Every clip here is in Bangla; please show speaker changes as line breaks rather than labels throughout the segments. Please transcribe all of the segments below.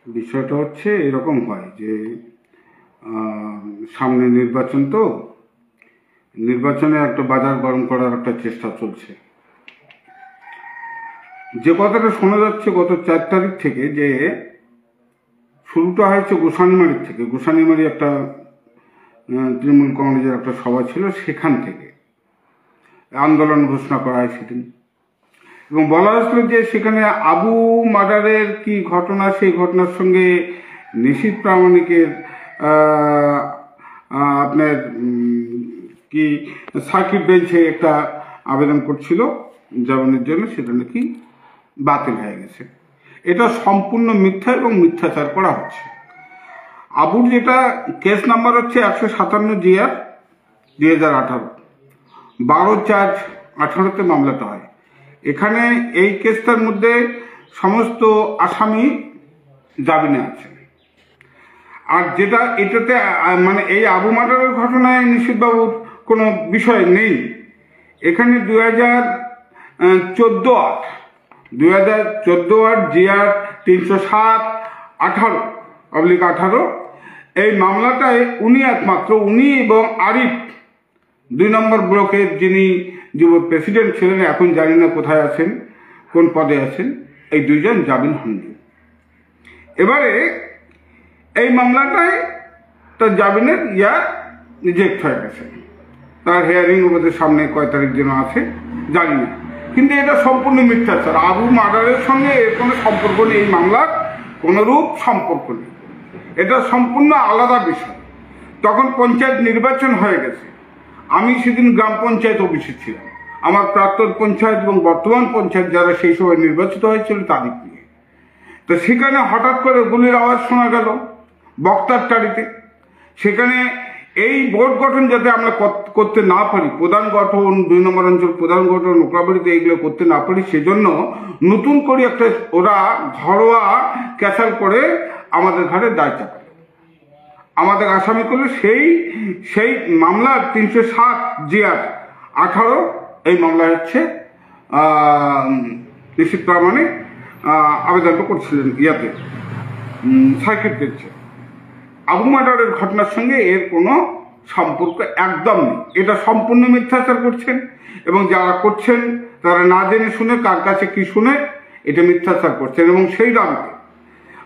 বিষয়টা হচ্ছে এরকম হয় যে সামনে নির্বাচন, তো নির্বাচনে একটা বাজার গরম করার একটা চেষ্টা চলছে। যে কথাটা শোনা যাচ্ছে গত 4 তারিখ থেকে, যে শুরুটা হয়েছে গোসানিমারির থেকে। গোসানিমারি একটা তৃণমূল কংগ্রেসের একটা সভা ছিল, সেখান থেকে আন্দোলন ঘোষণা করা হয় সেদিন। এবং বলা হয়েছিল যে সেখানে আবু মার্ডারের কি ঘটনা, সেই ঘটনার সঙ্গে নিশীথ প্রামাণিকের আপনার কি সার্কিট বেঞ্চে একটা আবেদন করছিল জামিনের জন্য, সেটা নাকি বাতিল হয়ে গেছে। এটা সম্পূর্ণ মিথ্যা এবং মিথ্যাচার করা হচ্ছে। আবুর যেটা কেস নাম্বার হচ্ছে 157 GR 2018, 12/4/18 মামলাটা হয়। এখানে এই কেসটার মধ্যে সমস্ত আসামি জামিনে আছে। আর যেটা এটাতে মানে এই আবু মার্ডারের ঘটনায় নিশীথবাবুর কোনো বিষয় নেই। এখানে 2014 GR 307/18 এই মামলাটায় উনি এবং আরিফ 2 নম্বর ব্লকের যিনি যুব প্রেসিডেন্ট ছিলেন, এখন জানি না কোথায় আছেন, কোন পদে আছেন, এই 2 জন জামিন হননি। এবারে এই মামলাটায় তার জামিনের রিজেক্ট হয়ে গেছে। তার হিয়ারিং ওদের সামনে কয় তারিখ যেন আছে জানি না, কিন্তু এটা সম্পূর্ণ মিথ্যাচার। আবু মার্ডারের সঙ্গে এর কোনো সম্পর্ক নেই, এই মামলার কোনোরূপ সম্পর্ক নেই। এটা সম্পূর্ণ আলাদা বিষয়। তখন পঞ্চায়েত নির্বাচন হয়ে গেছে। আমি সেদিন গ্রাম পঞ্চায়েত অফিসে ছিলাম, আমার প্রাক্তন পঞ্চায়েত এবং বর্তমান পঞ্চায়েত যারা সেই সময় নির্বাচিত হয়েছিল তাদের নিয়ে। তো সেখানে হঠাৎ করে গুলির আওয়াজ শোনা গেল বক্তার টাড়িতে। সেখানে এই বোর্ড গঠন যাতে আমরা করতে না পারি, প্রধান গঠন, 2 নম্বর অঞ্চল প্রধান গঠন, ওকরাবাড়িতে এইগুলো করতে না পারি, সেজন্য নতুন করে একটা ওরা ঘরোয়া ক্যাসাল করে আমাদের ঘাড়ে দায় চাপাল, আমাদের আসামি করলে সেই মামলার 307 GR 18 এই মামলা হচ্ছে নিশীথ প্রামাণিক আবেদনটা করছিলেন সার্কিট বেঞ্চে। আবু মার্ডারের ঘটনার সঙ্গে এর কোনো সম্পর্ক একদম নেই। এটা সম্পূর্ণ মিথ্যাচার করছেন, এবং যারা করছেন তারা না জেনে শুনে কার কাছে কি শুনে এটা মিথ্যাচার করছেন। এবং সেই দাবিতে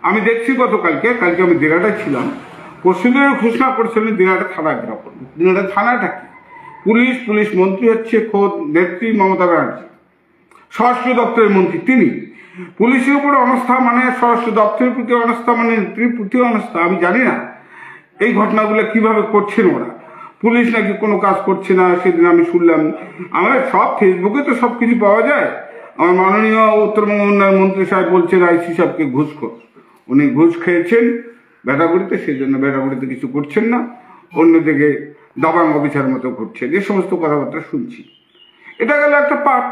আমি দেখছি কালকে আমি দিনাটায় ছিলাম, পশ্চিমবঙ্গের ঘোষণা করছিলেন দিনাটা থানায় ঘেরাও করবে। দিনাটা থানাটা কি, পুলিশ মন্ত্রী হচ্ছে খোদ নেত্রী মমতা ব্যানার্জি, স্বরাষ্ট্র দপ্তরের মন্ত্রী তিনি। পুলিশের উপরে অনাস্থা মানে স্বরাষ্ট্র দপ্তরের প্রতি অনাস্থা মানে নেত্রীর প্রতি অনাস্থা। আমি জানি না এই ঘটনাগুলো কিভাবে করছেন ওরা। পুলিশ নাকি কোনো কাজ করছে না, সেদিন আমি শুনলাম। আমার সব ফেসবুকে তো সব কিছু পাওয়া যায়। আমার মাননীয় উত্তরবঙ্গ উন্নয়ন মন্ত্রী সাহেব বলছেন আইসি সাহেবকে ঘুষখোর, উনি ঘুষ খেয়েছেন বেটাগুড়িতে, সেই জন্য বেটাগুড়িতে কিছু করছেন না, অন্যদিকে দাবাং অফিসার মতো ঘুরছে, যে সমস্ত কথাবার্তা শুনছি। এটা গেল একটা পার্ট,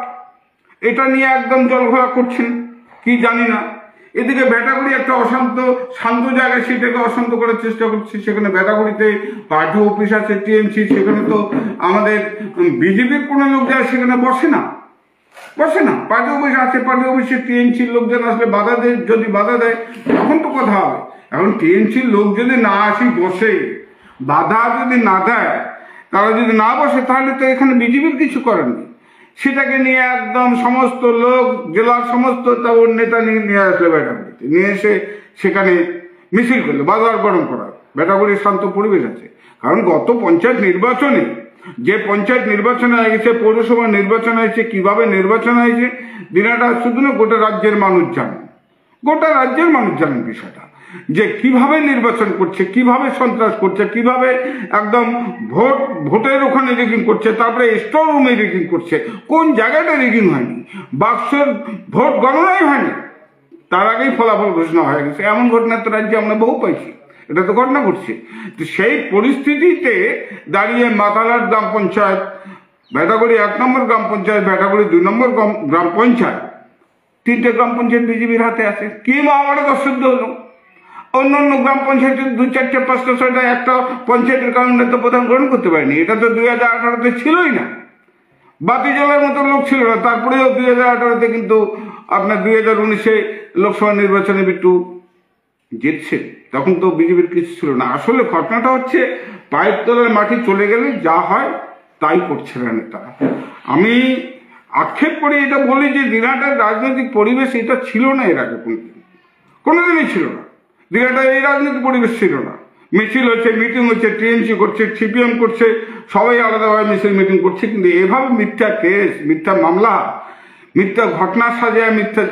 এটা নিয়ে একদম জলঘোলা করছেন কি জানি না। এদিকে বেটাগুড়ি একটা শান্ত জায়গায়, সেটাকে অশান্ত করার চেষ্টা করছে। সেখানে বেটাগুড়িতে পার্টি অফিস আছে, টিএমসি, সেখানে তো আমাদের বিজেপির কোনো লোক যায় সেখানে বসে না। পার্টি অফিস আছে, পার্টি অফিসে টিএমসির লোকজন আসলে যদি বাধা দেয় তখন তো কথা হবে। এখন টিএমসির লোক যদি না আসি বসে, বাধা যদি না দেয়, তারা যদি না বসে, তাহলে তো এখানে বিজেপির কিছু করার নেই। সেটাকে নিয়ে একদম সমস্ত লোক, জেলার সমস্ত ওর নেতা নিয়ে আসলে বেটাগুড়িতে, নিয়ে এসে সেখানে মিছিল করলো, বাজার গরম করা। বেটাগুড়ির শান্ত পরিবেশ আছে, কারণ গত পঞ্চায়েত নির্বাচনে যে পঞ্চায়েত নির্বাচন হয়ে গেছে, পৌরসভা নির্বাচন হয়েছে, কিভাবে নির্বাচন হয়েছে দিনাটা শুধু না গোটা রাজ্যের মানুষ জানেন বিষয়টা, যে কিভাবে নির্বাচন করছে, কিভাবে সন্ত্রাস করছে, কিভাবে একদম ভোটের ওখানে রেগিং করছে, তারপরে স্টোর রুমে রেগিং করছে। কোন জায়গাটা রেগিং হয়নি, বাক্সের ভোট গণনাই হয়নি, তার আগেই ফলাফল ঘোষণা হয়ে গেছে। এমন ঘটনা তো রাজ্যে আমরা বহু পাইছি, এটা তো ঘটনা ঘটছে। তো সেই পরিস্থিতিতে দাঁড়িয়ে মাতালার গ্রাম পঞ্চায়েত, ভেটাগুড়ি 1 নম্বর গ্রাম পঞ্চায়েত, ভেটাগুড়ি 2 নম্বর গ্রাম পঞ্চায়েত, 3টে গ্রাম পঞ্চায়েত বিজেপির হাতে আছে। কি মহামারী দর্শক হলো। অন্য গ্রাম পঞ্চায়েতের 2, 4, 5, 6টা একটা পঞ্চায়েতের কারণে তো প্রধান গ্রহণ করতে পারেনি। এটা তো 2018-তে ছিলই না, বাতি জ্বলার মতো লোক ছিল না। তারপরেও 2018-তে কিন্তু আপনার 2019-এ লোকসভা নির্বাচনে বিট্টু জিতছে, তখন তো বিজেপির কিছু ছিল না। আসলে ঘটনাটা হচ্ছে পায়ের তলার মাটি চলে গেলে যা হয় তাই করছে নেতারা। আমি আক্ষেপ করে এটা বলি যে দিনহাটার রাজনৈতিক পরিবেশ এটা ছিল না এর আগে, কোনোদিনই ছিল না। দিনহাটায় এই রাজনৈতিক পরিবেশ ছিল না। মিছিল হচ্ছে, মিটিং হচ্ছে, টিএমসি করছে, সিপিএম করছে, সবাই আলাদাভাবে মিছিল মিটিং করছে, কিন্তু এভাবে মিথ্যা কেস, মিথ্যা মামলা, মিথ্যা ঘটনা সাজায়, মিথ্যা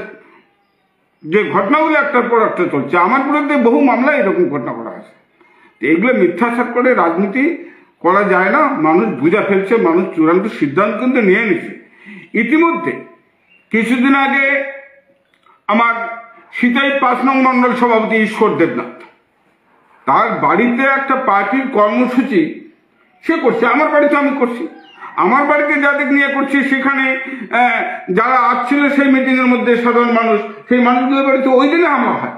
যে ঘটনাগুলো একটার পর একটা চলছে, আমার বিরুদ্ধে বহু মামলা এরকম ঘটনা করা আছে। এগুলো মিথ্যাচার করে রাজনীতি করা যায় না। মানুষ বুঝা ফেলছে, মানুষ চূড়ান্ত সিদ্ধান্ত কিন্তু নিয়ে নিছে। ইতিমধ্যে কিছুদিন আগে আমার সিতাই 5 নং মন্ডল সভাপতি ঈশ্বর দেবনাথ, তার বাড়িতে একটা পার্টির কর্মসূচি সে করছে, আমার বাড়িতে আমি করছি, আমার বাড়িতে যাদের নিয়ে করছি সেখানে যারা আসছিল সেই মিটিংয়ের মধ্যে সাধারণ মানুষ, সেই মানুষগুলোর বাড়িতে ওই দিনে হামলা হয়।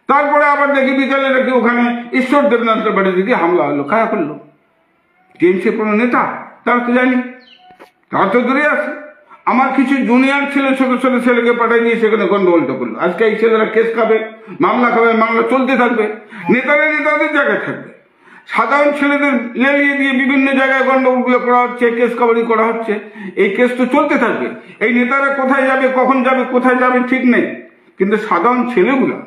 তারপরে আবার দেখি বিকালে নাকি ওখানে ঈশ্বর দেবনাথের বাড়িতে দিকে হামলা হলো। কারা করলো? টিএমসি কোনো নেতা? তারা তো জানি, তারা তো দূরে আছে। আমার কিছু জুনিয়র ছেলে, ছোট ছোট ছেলেকে পাঠিয়ে দিয়ে সেখানে গন্ডগোলটা করলো। আজকে এই ছেলেরা কেস খাবে, মামলা খাবে, মামলা চলতে থাকবে, নেতারা নেতাদের জায়গায় থাকবে। সাধারণ ছেলেদের লেলিয়ে দিয়ে বিভিন্ন জায়গায় গন্ডগোলগুলো করা হচ্ছে, কেস কাবারি করা হচ্ছে। এই কেস তো চলতে থাকবে। এই নেতারা কোথায় যাবে, কখন যাবে, কোথায় যাবে ঠিক নেই, কিন্তু সাধারণ ছেলেগুলা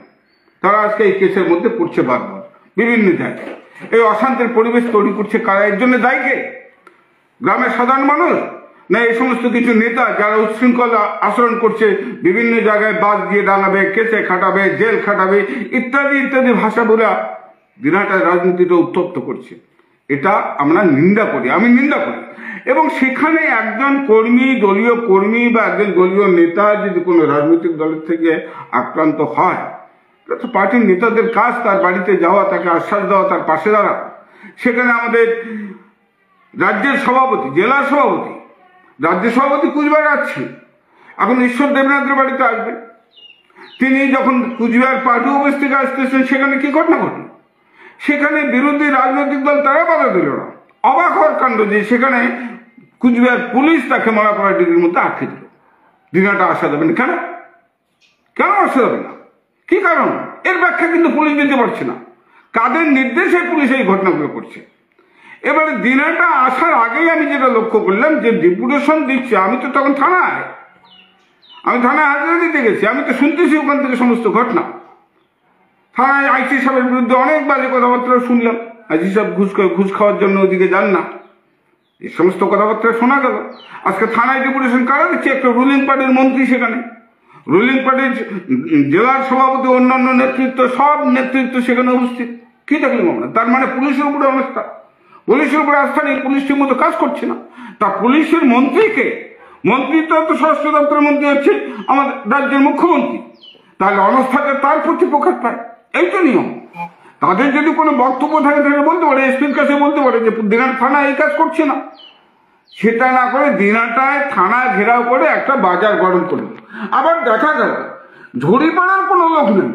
তারা আজকে এই কেসের মধ্যে পড়ছে বারবার বিভিন্ন জায়গায়। এই অশান্তির পরিবেশ তৈরি করছে কারা? এর জন্য দায়ী কে? গ্রামের সাধারণ মানুষ, না এই সমস্ত কিছু নেতা যারা উচ্ছৃঙ্খল আচরণ করছে, বিভিন্ন জায়গায় বাস দিয়ে ডাঙাবে, কেসে খাটাবে, জেল খাটাবে, ইত্যাদি ইত্যাদি ভাষা বলে দিনহাটার রাজনীতিটা উত্তপ্ত করছে? এটা আমরা নিন্দা করি, আমি নিন্দা করি। এবং সেখানে একজন কর্মী, দলীয় কর্মী বা একজন দলীয় নেতা যদি কোনো রাজনৈতিক দলের থেকে আক্রান্ত হয়, তো পার্টির নেতাদের কাজ তার বাড়িতে যাওয়া, তাকে আশ্বাস দেওয়া, তার পাশে দাঁড়া। সেখানে আমাদের রাজ্যের সভাপতি, জেলার সভাপতি, রাজ্য সভাপতি কুচবিহার আসছে, এখন ঈশ্বর দেবনাথের বাড়িতে আসবে। তিনি যখন কুচবিহার পার্টি অফিস থেকে আসতেছেন, সেখানে কি ঘটনা ঘটল? সেখানে বিরোধী রাজনৈতিক দল তারা বাধা দিল না। অবাক হওয়ার কাণ্ড যে সেখানে কুচবিহার পুলিশ তাকে মারাপাড়া ডিগ্রির মধ্যে আটকে দিল। দিনহাটা আসা যাবে না। কেন? কেন আসা যাবে না? কি কারণ? এর ব্যাখ্যা কিন্তু পুলিশ দিতে পারছে না। কাদের নির্দেশে পুলিশ এই ঘটনাগুলো করছে? এবারে দিনহাটা আসার আগেই আমি যেটা লক্ষ্য করলাম যে ডেপুটেশন দিচ্ছে, আমি তো তখন থানায় হাজিরা দিতে গেছি, আমি তো শুনতেছি ওখান থেকে সমস্ত ঘটনা। থানায় আইসি সাহেবের বিরুদ্ধে অনেক বাজে কথাবার্তা শুনলাম। আইসি সাহেব ঘুষ খাওয়ার জন্য ওদিকে যান না, এই সমস্ত কথাবার্তা শোনা গেল। আজকে থানায় ডেপুটেশন কারা দিচ্ছে? একটা রুলিং পার্টির মন্ত্রী, সেখানে রুলিং পার্টির জেলার সভাপতি, অন্যান্য নেতৃত্ব, সব নেতৃত্ব সেখানে উপস্থিত। কি দেখলাম আমরা? তার মানে পুলিশের উপরে অবস্থা, পুলিশের উপরে আস্থা নেই, পুলিশ ঠিক মতো কাজ করছে না। তা পুলিশের মন্ত্রীকে, মন্ত্রী তো স্বরাষ্ট্র দপ্তরের মন্ত্রী হচ্ছে আমাদের রাজ্যের মুখ্যমন্ত্রী, তাহলে অনাস্থাটা তার প্রতি প্রকাশ পায়। এই তো নিয়ম। তাদের যদি কোনো বক্তব্য থাকে তাহলে বলতে পারে, এসপির কাছে বলতে পারে যে দিনহাটা থানা এই কাজ করছে না। সেটা না করে দিনহাটায় থানা ঘেরাও করে একটা বাজার গরম করলো। আবার দেখা গেল ঝুড়িপাড়ার কোনো লোক নেই,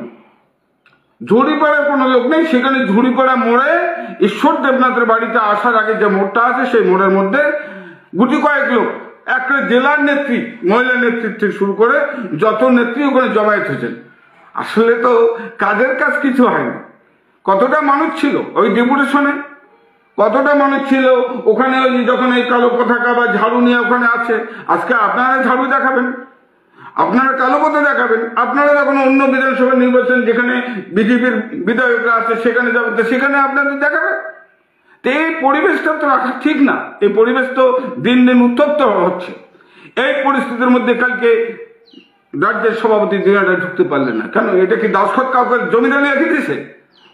ঝুড়িপাড়ার কোনো লোক নেই। সেখানে ঝুড়িপাড়া মোড়ে ঈশ্বর দেবনাথের বাড়িতে আসার আগে যে মোড়টা আছে, সেই মোড়ের মধ্যে গুটি কয়েক লোক, একটা জেলার নেত্রী, মহিলা নেতৃত্ব শুরু করে যত নেত্রী ওখানে জমায়েত হয়েছেন। আসলে তো কাজের কাজ কিছু হয়নি। কতটা মানুষ ছিল ওই ডেপুটেশনে, কতটা মানুষ ছিল ওখানে? ওই যখন এই কালো পতাকা বা ঝাড়ু নিয়ে ওখানে আছে, আজকে আপনারা ঝাড়ু দেখাবেন, আপনারা কালো পতাকা দেখাবেন, আপনারা যখন অন্য বিধানসভা নির্বাচন যেখানে বিজেপির বিধায়করা আছে সেখানে যাবেন, তো সেখানে আপনাদের দেখাবেন। তো এই পরিবেশটা তো রাখা ঠিক না। এই পরিবেশ তো দিন দিন উত্তপ্ত হচ্ছে। এই পরিস্থিতির মধ্যে কালকে রাজ্যের সভাপতি দিনহাটায় ঢুকতে পারলেন না। কেন? এটা কি দাসখত কাউকে জমিদারি রেখে দিয়েছে?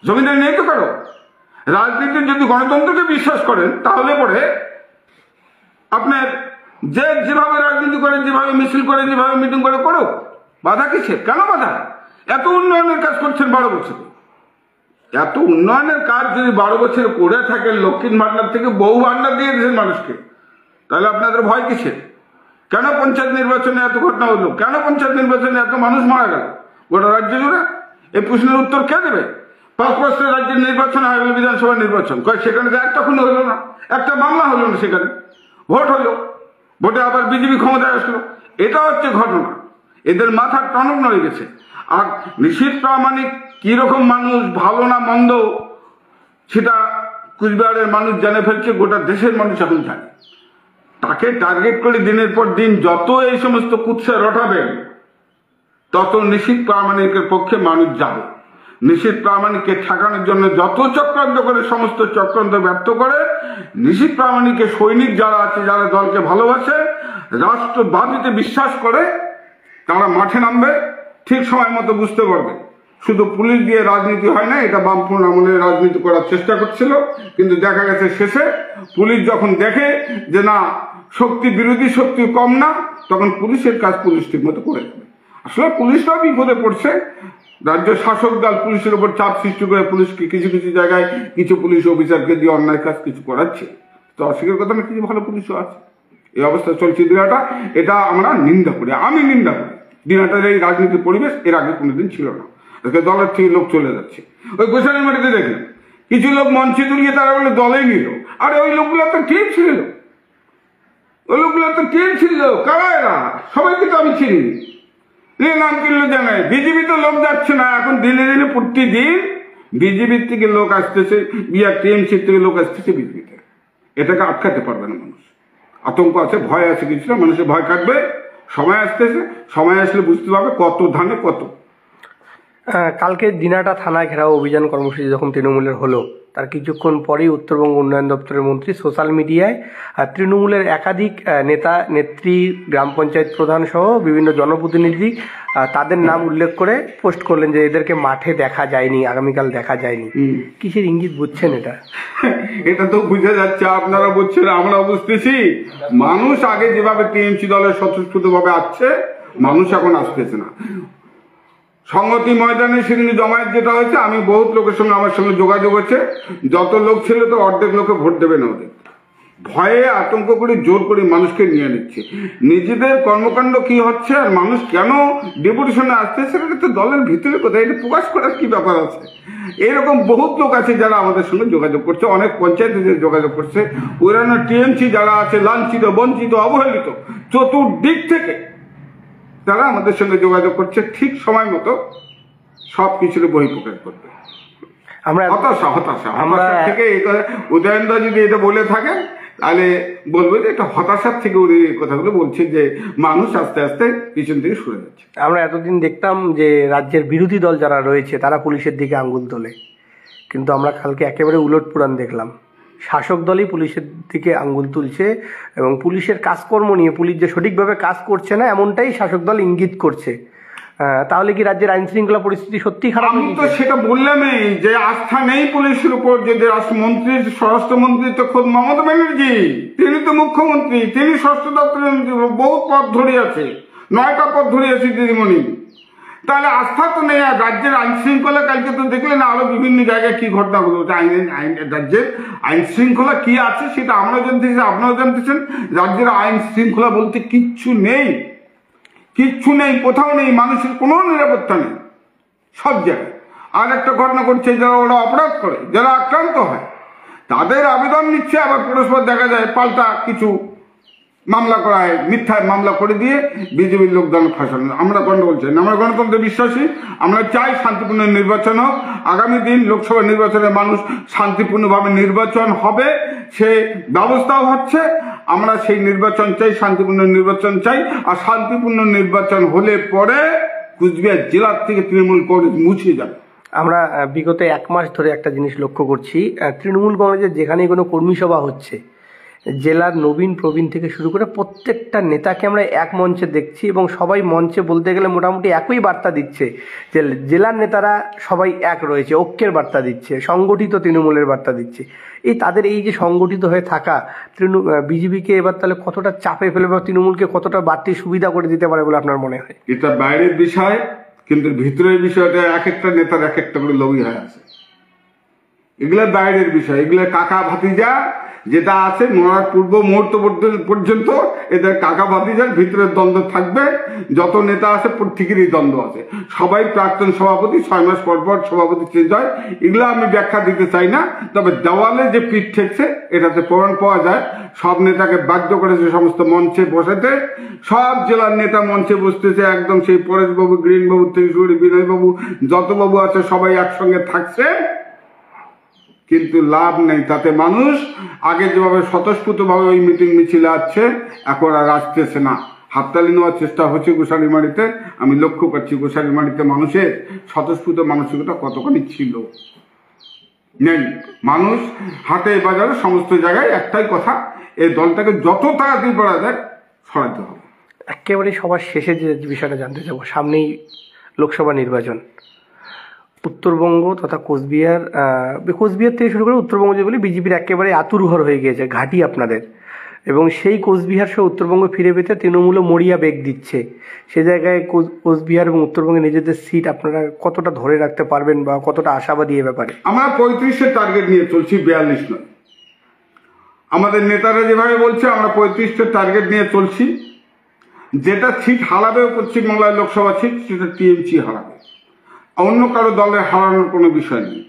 জমিদারি নেই তো কারো। রাজনীতির যদি গণতন্ত্রকে বিশ্বাস করেন তাহলে পরে আপনার যে যেভাবে রাজনীতি করেন, যেভাবে মিছিল করেন, যেভাবে মিটিং করে করো, বাধা কিসের? কেন বাধা? এত উন্নয়নের কাজ করছেন 12 বছরে। এত উন্নয়নের কাজ যদি 12 বছরে করে থাকেন, লক্ষ্মীর ভান্ডার থেকে বহু ভান্ডার দিয়ে দিয়েছেন মানুষকে, তাহলে আপনাদের ভয় কিসের? কেন পঞ্চায়েত নির্বাচনে এত ঘটনা হলো? কেন পঞ্চায়েত নির্বাচনে এত মানুষ মারা গেল গোটা রাজ্য জুড়ে? এই প্রশ্নের উত্তর কে দেবে? 5 বছর রাজ্যের নির্বাচন হয়ে গেল, বিধানসভা নির্বাচন, সেখানে একটা খুন হলো না, একটা মামলা হলো না, সেখানে ভোট হলো, ভোটে আবার বিজেপি ক্ষমতায় আসলো। এটা হচ্ছে ঘটনা। এদের মাথার টনক নড়ে গেছে। আর নিশীথ প্রামাণিক কীরকম মানুষ, ভালো না মন্দ, সেটা কুচবিহারের মানুষ জেনে ফেলছে, গোটা দেশের মানুষ এখন জানে। তাকে টার্গেট করে দিনের পর দিন যত এই সমস্ত কুৎসা রটাবেন, তত নিশীথ প্রামাণিকের পক্ষে মানুষ যাবে। নিশীথ প্রামাণিককে ঠেকানোর জন্য যত চক্রান্ত করে, সমস্ত চক্রান্ত ব্যর্থ করে, নিশীথ প্রামাণিকের সৈনিক যারা আছে, যারা দলকে ভালোবাসে, রাষ্ট্রবাদীতে বিশ্বাস করে, তারা মাঠে নামবে, ঠিক সময় মতো বুঝতে পারবে। শুধু পুলিশ দিয়ে রাজনীতি হয় না, এটা বামফ্রন্ট আমলে রাজনীতি করার চেষ্টা করছিল, কিন্তু দেখা গেছে শেষে পুলিশ যখন দেখে যে না, শক্তি বিরোধী শক্তি কম না, তখন পুলিশের কাজ পুলিশ ঠিক মতো করে দেবে। আসলে পুলিশরাও বিপদে পড়ছে। রাজ্য শাসক দল পুলিশের উপর চাপ সৃষ্টি করে পুলিশকে কিছু কিছু জায়গায় কিছু পুলিশ অফিসারকে দিয়ে অন্যায় কাজ কিছু করাচ্ছে। তো অস্বীকার কথা না, কিছু ভালো পুলিশও আছে। এই অবস্থা চলছে দিনাটা, এটা আমরা নিন্দা করি, আমি নিন্দা করি। দিনাটার এই রাজনীতির পরিবেশ এর আগে কোনোদিন ছিল না। দলের থেকে লোক চলে যাচ্ছে। ওই গোসাইনের মাটিতে দেখলেন কিছু লোক মঞ্চে তুলিয়ে তারা বলে দলেই নিল। আরে ওই লোকগুলো তো টিম ছিল, ওই লোকগুলো তো টিম ছিল। কারা এরা? সবাইকে তো আমি চিনি। নাম কিনলো জানায়। বিজেপি তো লোক যাচ্ছে না এখন, দিনে দিনে প্রতিদিন বিজেপির থেকে লোক আসতেছে, টিএমসির থেকে লোক আসতেছে বিজেপিতে। এটাকে আটকাতে পারবে না মানুষ। আতঙ্ক আছে, ভয় আছে কিছু না, মানুষের ভয় কাটবে। সময় আসতেছে, সময় আসলে বুঝতে পারবে কত ধানে কত।
কালকে দিনাটা থানায় ঘেরাও অভিযান কর্মসূচি যখন তৃণমূলের হলো, তার কিছুক্ষণ পরেই উত্তরবঙ্গ উন্নয়ন দপ্তরের মন্ত্রী সোশ্যাল মিডিয়ায় তৃণমূলের একাধিক নেতা নেত্রী, গ্রাম পঞ্চায়েত প্রধান সহ বিভিন্ন জনপ্রতিনিধি তাদের নাম উল্লেখ করে পোস্ট করলেন যে এদেরকে মাঠে দেখা যায়নি, আগামীকাল দেখা যায়নি। কিসের ইঙ্গিত বুঝছেন এটা?
এটা তো বুঝে যাচ্ছে, আপনারা বুঝছেন, আমরা বুঝতেছি। মানুষ আগে যেভাবে টিএমসি দলের স্বতঃস্ফূর্তভাবে আসছে, মানুষ এখন আসতেছে না। সংগতি ময়দানে সেদিন জমায়েত যেটা হয়েছে, আমি বহুত লোকের সঙ্গে আমার সঙ্গে যোগাযোগ হচ্ছে, যত লোক ছিল তো অর্ধেক লোকে ভোট দেবে না, ওদের ভয়ে আতঙ্ক করে জোর করে মানুষকে নিয়ে নিচ্ছে। নিজেদের কর্মকাণ্ড কি হচ্ছে আর মানুষ কেন ডেপুটেশনে আসতেছে, সেটা তো দলের ভিতরে কোথায়, এটা প্রকাশ করার কি ব্যাপার আছে? এরকম বহুত লোক আছে যারা আমাদের সঙ্গে যোগাযোগ করছে, অনেক পঞ্চায়েতে যোগাযোগ করছে। ওইরানো টিএমসি যারা আছে, লাঞ্ছিত, বঞ্চিত, অবহেলিত চতুর্দিক থেকে তারা আমাদের সঙ্গে যোগাযোগ করছে, ঠিক সময় মতো সব কিছুর বহিঃপ্রকাশ করবে।
আমরা
হতাশা থেকে উদয়নদা যদি এটা বলে থাকেন, তাহলে বলবো যে এটা হতাশার থেকে উনি এই কথাগুলো বলছেন, যে মানুষ আস্তে আস্তে পিছন থেকে সরে যাচ্ছে।
আমরা এতদিন দেখতাম যে রাজ্যের বিরোধী দল যারা রয়েছে তারা পুলিশের দিকে আঙ্গুল তোলে, কিন্তু আমরা কালকে একেবারে উলট পুরাণ দেখলাম। শাসক দলই পুলিশের দিকে আঙ্গুল তুলছে এবং পুলিশের কাজকর্ম নিয়ে পুলিশ যে সঠিকভাবে কাজ করছে না, এমনটাই শাসক দল ইঙ্গিত করছে। তাহলে কি রাজ্যের আইন শৃঙ্খলা পরিস্থিতি সত্যি খারাপ?
আমি তো সেটা বললামই যে আস্থা নেই পুলিশের উপর। যে রাষ্ট্রমন্ত্রী, স্বরাষ্ট্রমন্ত্রী তো খোদ মমতা ব্যানার্জি, তিনি তো মুখ্যমন্ত্রী, তিনি স্বরাষ্ট্র দপ্তরের বহু পদ ধরে আছে, 9টা পদ ধরে আছে দিদিমণি। তাহলে আস্থা তো নেই। আর রাজ্যের আইন শৃঙ্খলা কালকে তো দেখলেন আরো বিভিন্ন জায়গায় কি ঘটনা ঘটছে। রাজ্যের আইন শৃঙ্খলা কি আছে সেটা আমরা জানতেছি, আপনারা জানতেছেন। রাজ্যের আইন শৃঙ্খলা বলতে কিচ্ছু নেই, কিচ্ছু নেই, কোথাও নেই। মানুষের কোনো নিরাপত্তা নেই সব জায়গায়। আর একটা ঘটনা ঘটছে, যারা ওরা অপরাধ করে, যারা আক্রান্ত হয়, তাদের আবেদন নিচ্ছে, আবার পরস্পর দেখা যায় পাল্টা কিছু মামলা করা হয়, মিথ্যায় মামলা করে দিয়ে বিজেপির লোকজন ফাঁসানো। আমরা গন্ডগোল চাই না, আমরা গণতন্ত্রে বিশ্বাসী। আমরা চাই শান্তিপূর্ণ নির্বাচন হোক। আগামী দিন লোকসভা নির্বাচনে মানুষ শান্তিপূর্ণভাবে নির্বাচন হবে, সে ব্যবস্থাও হচ্ছে। আমরা সেই নির্বাচন চাই, শান্তিপূর্ণ নির্বাচন চাই। আর শান্তিপূর্ণ নির্বাচন হলে পরে কুচবিহার জেলার থেকে তৃণমূল কংগ্রেস মুছে যাবে।
আমরা বিগত 1 মাস ধরে একটা জিনিস লক্ষ্য করছি, তৃণমূল কংগ্রেসের যেখানেই কোনো কর্মী সভা হচ্ছে, জেলার নবীন প্রবীণ থেকে শুরু করে প্রত্যেকটা নেতাকে আমরা এক মঞ্চে দেখছি এবং সবাই মঞ্চে বলতে গেলে মোটামুটি একই বার্তা দিচ্ছে যে জেলার নেতারা সবাই এক রয়েছে, ঐক্যের বার্তা দিচ্ছে, সংগঠিত তৃণমূলের বার্তা দিচ্ছে। তাদের এই যে সংগঠিত হয়ে থাকা বিজেপিকে এবার তাহলে কতটা চাপে ফেলে বা তৃণমূলকে কতটা বাড়তি সুবিধা করে দিতে পারে বলে আপনার মনে হয়?
এটা বাইরের বিষয়, কিন্তু ভিতরের বিষয়টা এক একটা নেতার এক একটা করে লবি হয়ে আছে। এগুলো বাইরের বিষয়, এগুলো কাকা ভাতিজা যেটা আছে মরার পূর্ব মুহূর্ত পর্যন্ত এদের কাকা ভাতিজার ভিতরে দ্বন্দ্ব থাকবে। যত নেতা আছে প্রত্যেকেরই দ্বন্দ্ব আছে, সবাই প্রাক্তন সভাপতি, 6 মাস পর পর সভাপতি চেঞ্জ হয়। এগুলো আমি ব্যাখ্যা দিতে চাই না, তবে দেওয়ালে যে পিঠ ঠেকছে এটাতে প্রমাণ পাওয়া যায়। সব নেতাকে বাধ্য করেছে সমস্ত মঞ্চে বসাতে, সব জেলার নেতা মঞ্চে বসতেছে, একদম সেই পরেশবাবু, গ্রিনবাবু থেকে শুরু বিনয়বাবু, যত বাবু আছে সবাই একসঙ্গে থাকছে, কিন্তু লাভ নেই। তাতে মানুষ আগে যেভাবে স্বতঃস্ফূর্তভাবে ওই মিটিং মিছিলে আসছে, এখন আর আসতেছে না। হাততালি নেওয়ার চেষ্টা হচ্ছে গোসারিমারিতে, আমি লক্ষ্য করছি গোসারিমারিতে মানুষের স্বতঃস্ফূর্ত মানসিকতা কতখানি ছিল নেই। মানুষ হাটে বাজারে সমস্ত জায়গায় একটাই কথা, এই দলটাকে যত তাড়াতাড়ি পারা যায় সরাতে হবে।
একেবারে সবার শেষে যে বিষয়টা জানতে চাবো, সামনেই লোকসভা নির্বাচন, উত্তরবঙ্গ তথা কোচবিহার থেকে শুরু করে উত্তরবঙ্গ যে বলি, বিজেপির একেবারে আতুরঘর হয়ে গিয়েছে ঘাঁটি আপনাদের, এবং সেই কোচবিহার সহ উত্তরবঙ্গ ফিরে পেতে তৃণমূলও মরিয়া বেগ দিচ্ছে। সে জায়গায় কোচবিহার এবং উত্তরবঙ্গে নিজেদের সিট আপনারা কতটা ধরে রাখতে পারবেন বা কতটা আশাবাদী এ ব্যাপারে?
আমরা 35-এর টার্গেট নিয়ে চলছি, 42 নয়। আমাদের নেতারা যেভাবে বলছে আমরা 35-এর টার্গেট নিয়ে চলছি। যেটা সিট হারাবে পশ্চিমবাংলায় লোকসভা সিট, সেটা টিএমসি হারাবে, অন্য কারো দলের হারানোর কোনো বিষয় নেই।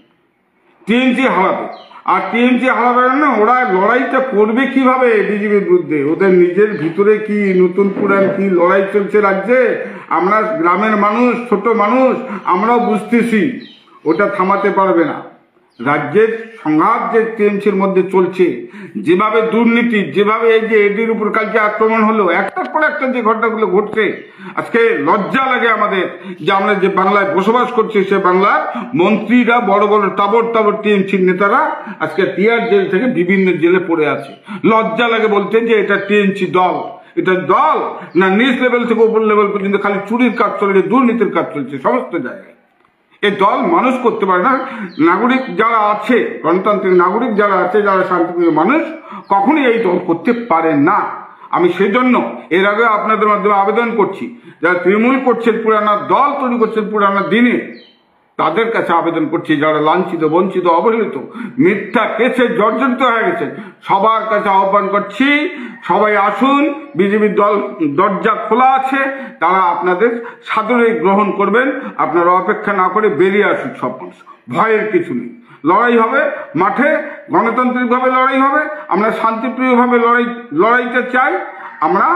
টিএমসি হারাবে, আর টিএমসি হারাবে না, ওরা লড়াইটা করবে কিভাবে বিজেপির বিরুদ্ধে? ওদের নিজের ভিতরে কি নতুন পুরান কি লড়াই চলছে রাজ্যে, আমরা গ্রামের মানুষ, ছোট মানুষ, আমরাও বুঝতেছি। ওটা থামাতে পারবে না। রাজ্যের সংঘাত যে টিএমসির মধ্যে চলছে, যেভাবে দুর্নীতি, যেভাবে এই যে এডির উপর কালকে আক্রমণ হলো, একটার পর একটা যে ঘটনাগুলো ঘটছে, আজকে লজ্জা লাগে আমাদের যে আমরা যে বাংলায় বসবাস করছি, সে বাংলার মন্ত্রীরা, বড় বড় টাবর টাবর টিএমসির নেতারা আজকে টিআর জেল থেকে বিভিন্ন জেলে পড়ে আছে। লজ্জা লাগে বলতে যে এটা টিএমসি দল, এটা দল না, নিচ লেভেল থেকে উপর লেভেল পর্যন্ত খালি চুরির কাজ চলছে, দুর্নীতির কাজ চলছে সমস্ত জায়গায়। এই দল মানুষ করতে পারে না। নাগরিক যারা আছে, গণতান্ত্রিক নাগরিক যারা আছে, যারা শান্তিপ্রিয় মানুষ, কখনোই এই দল করতে পারে না। আমি সেজন্য এর আগে আপনাদের মাধ্যমে আবেদন করছি, যারা তৃণমূল করছেন, পুরানা দল তৈরি করছেন পুরানা দিনে, তাদের কাছে আবেদন করছি, যারা লাঞ্ছিত, বঞ্চিত, অবহেলিত, মিথ্যা কেসে জর্জরিত হয়ে গেছেন, সবার কাছে আহ্বান করছি, সবাই আসুন। বিজেপির দল দরজা খোলা আছে, তারা আপনাদের সাদরে গ্রহণ করবেন। আপনারা অপেক্ষা না করে বেরিয়ে আসুন সব মানুষ, ভয়ের কিছু নেই। লড়াই হবে মাঠে, গণতান্ত্রিকভাবে লড়াই হবে। আমরা শান্তিপ্রিয়ভাবে লড়াইতে চাই। আমরা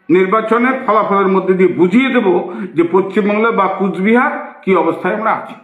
নির্বাচনের ফলাফলের মধ্যে দিয়ে বুঝিয়ে দেব যে পশ্চিমবাংলা বা কুচবিহার কি অবস্থায় আমরা আছি।